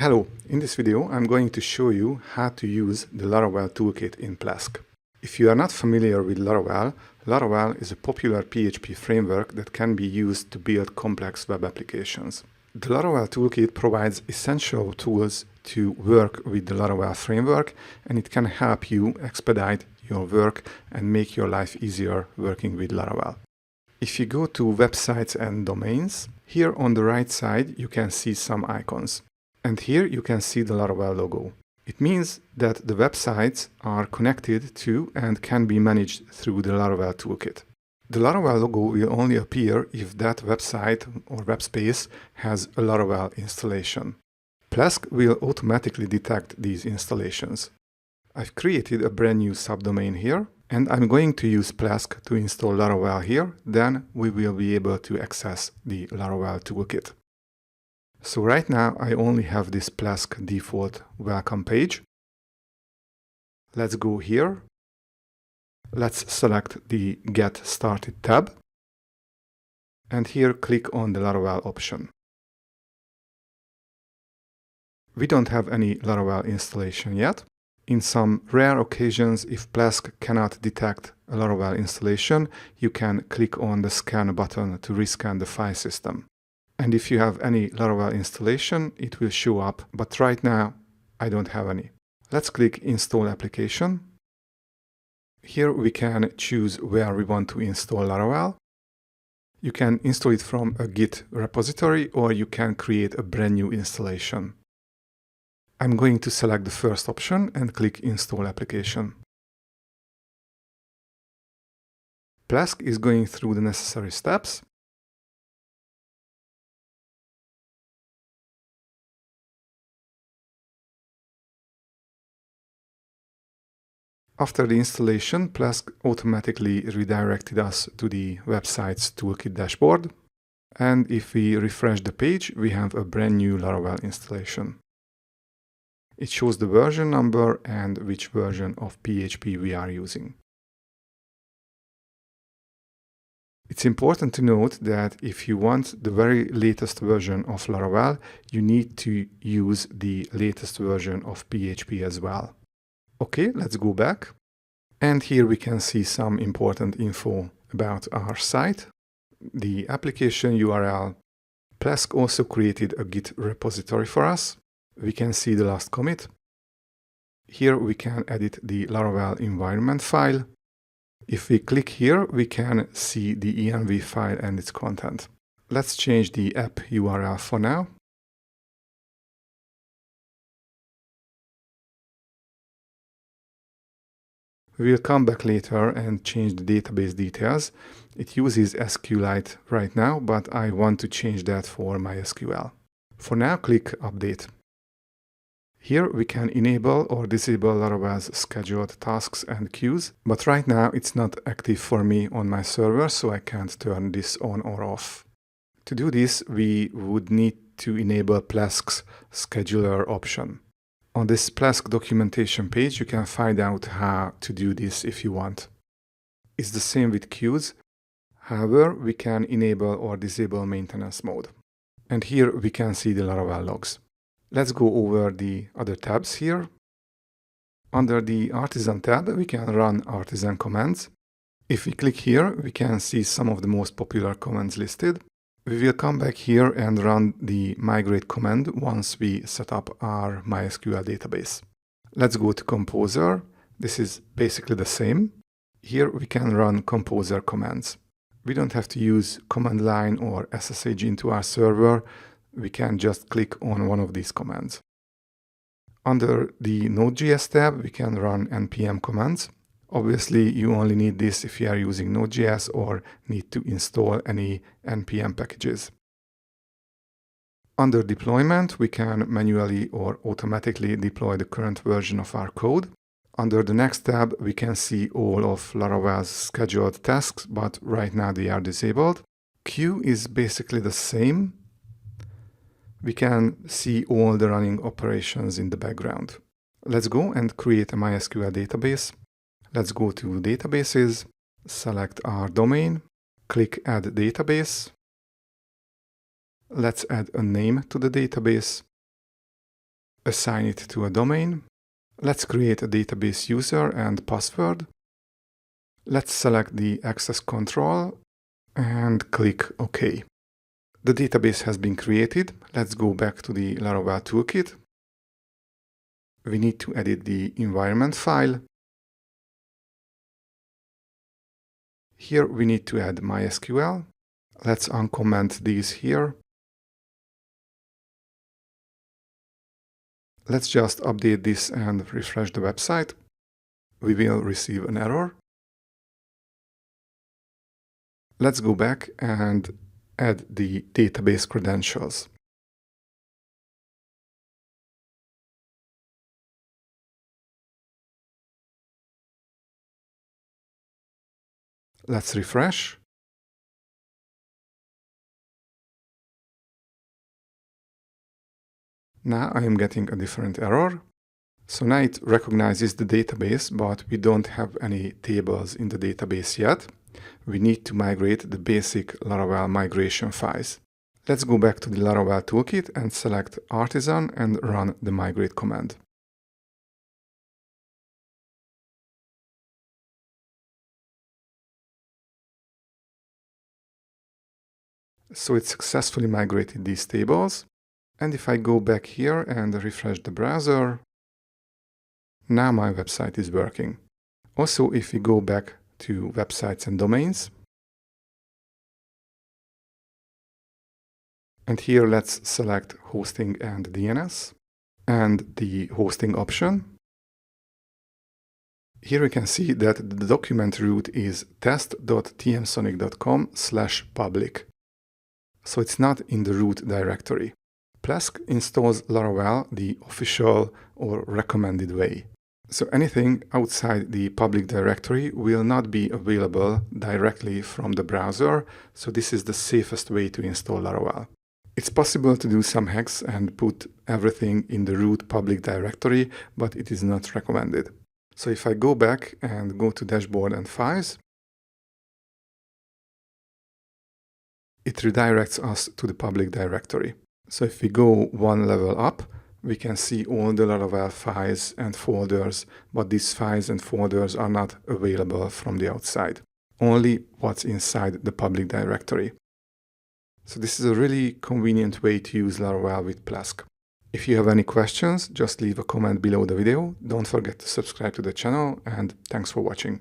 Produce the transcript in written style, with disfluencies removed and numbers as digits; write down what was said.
Hello, in this video I'm going to show you how to use the Laravel Toolkit in Plesk. If you are not familiar with Laravel, Laravel is a popular PHP framework that can be used to build complex web applications. The Laravel Toolkit provides essential tools to work with the Laravel framework, and it can help you expedite your work and make your life easier working with Laravel. If you go to Websites and Domains, here on the right side you can see some icons. And here you can see the Laravel logo. It means that the websites are connected to and can be managed through the Laravel Toolkit. The Laravel logo will only appear if that website or web space has a Laravel installation. Plesk will automatically detect these installations. I've created a brand new subdomain here, and I'm going to use Plesk to install Laravel here. Then we will be able to access the Laravel Toolkit. So right now I only have this Plesk default welcome page. Let's go here. Let's select the Get Started tab. And here click on the Laravel option. We don't have any Laravel installation yet. In some rare occasions, if Plesk cannot detect a Laravel installation, you can click on the Scan button to rescan the file system. And if you have any Laravel installation, it will show up, but right now I don't have any. Let's click Install Application. Here we can choose where we want to install Laravel. You can install it from a Git repository, or you can create a brand new installation. I'm going to select the first option and click Install Application. Plesk is going through the necessary steps. After the installation, Plesk automatically redirected us to the website's Toolkit dashboard. And if we refresh the page, we have a brand new Laravel installation. It shows the version number and which version of PHP we are using. It's important to note that if you want the very latest version of Laravel, you need to use the latest version of PHP as well. Okay, let's go back. And here we can see some important info about our site. The application URL. Plesk also created a Git repository for us. We can see the last commit. Here we can edit the Laravel environment file. If we click here, we can see the env file and its content. Let's change the app URL for now. We will come back later and change the database details. It uses SQLite right now, but I want to change that for MySQL. For now, click Update. Here we can enable or disable Laravel's scheduled tasks and queues, but right now it's not active for me on my server, so I can't turn this on or off. To do this, we would need to enable Plesk's scheduler option. On this Plesk documentation page, you can find out how to do this if you want. It's the same with queues. However, we can enable or disable maintenance mode. And here we can see the Laravel logs. Let's go over the other tabs here. Under the Artisan tab, we can run artisan commands. If we click here, we can see some of the most popular commands listed. We will come back here and run the migrate command once we set up our MySQL database. Let's go to Composer. This is basically the same. Here we can run Composer commands. We don't have to use command line or SSH into our server. We can just click on one of these commands. Under the Node.js tab, we can run npm commands. Obviously, you only need this if you are using Node.js or need to install any npm packages. Under deployment, we can manually or automatically deploy the current version of our code. Under the next tab, we can see all of Laravel's scheduled tasks, but right now they are disabled. Queue is basically the same. We can see all the running operations in the background. Let's go and create a MySQL database. Let's go to Databases, select our domain, click Add Database. Let's add a name to the database. assign it to a domain. Let's create a database user and password. Let's select the access control and click OK. The database has been created. Let's go back to the Laravel Toolkit. We need to edit the environment file. Here we need to add MySQL. Let's uncomment these here. Let's just update this and refresh the website. We will receive an error. Let's go back and add the database credentials. Let's refresh. Now I am getting a different error. So now it recognizes the database, but we don't have any tables in the database yet. We need to migrate the basic Laravel migration files. Let's go back to the Laravel Toolkit and select Artisan and run the migrate command. So it successfully migrated these tables. And if I go back here and refresh the browser, now my website is working. Also, if we go back to websites and domains, and here let's select hosting and DNS and the hosting option. Here we can see that the document root is test.tmsonic.com/public. So it's not in the root directory. Plesk installs Laravel the official or recommended way. So anything outside the public directory will not be available directly from the browser, so this is the safest way to install Laravel. It's possible to do some hacks and put everything in the root public directory, but it is not recommended. So if I go back and go to Dashboard and Files, it redirects us to the public directory. So if we go one level up, we can see all the Laravel files and folders, but these files and folders are not available from the outside. Only what's inside the public directory. So this is a really convenient way to use Laravel with Plesk. If you have any questions, just leave a comment below the video. Don't forget to subscribe to the channel, and thanks for watching.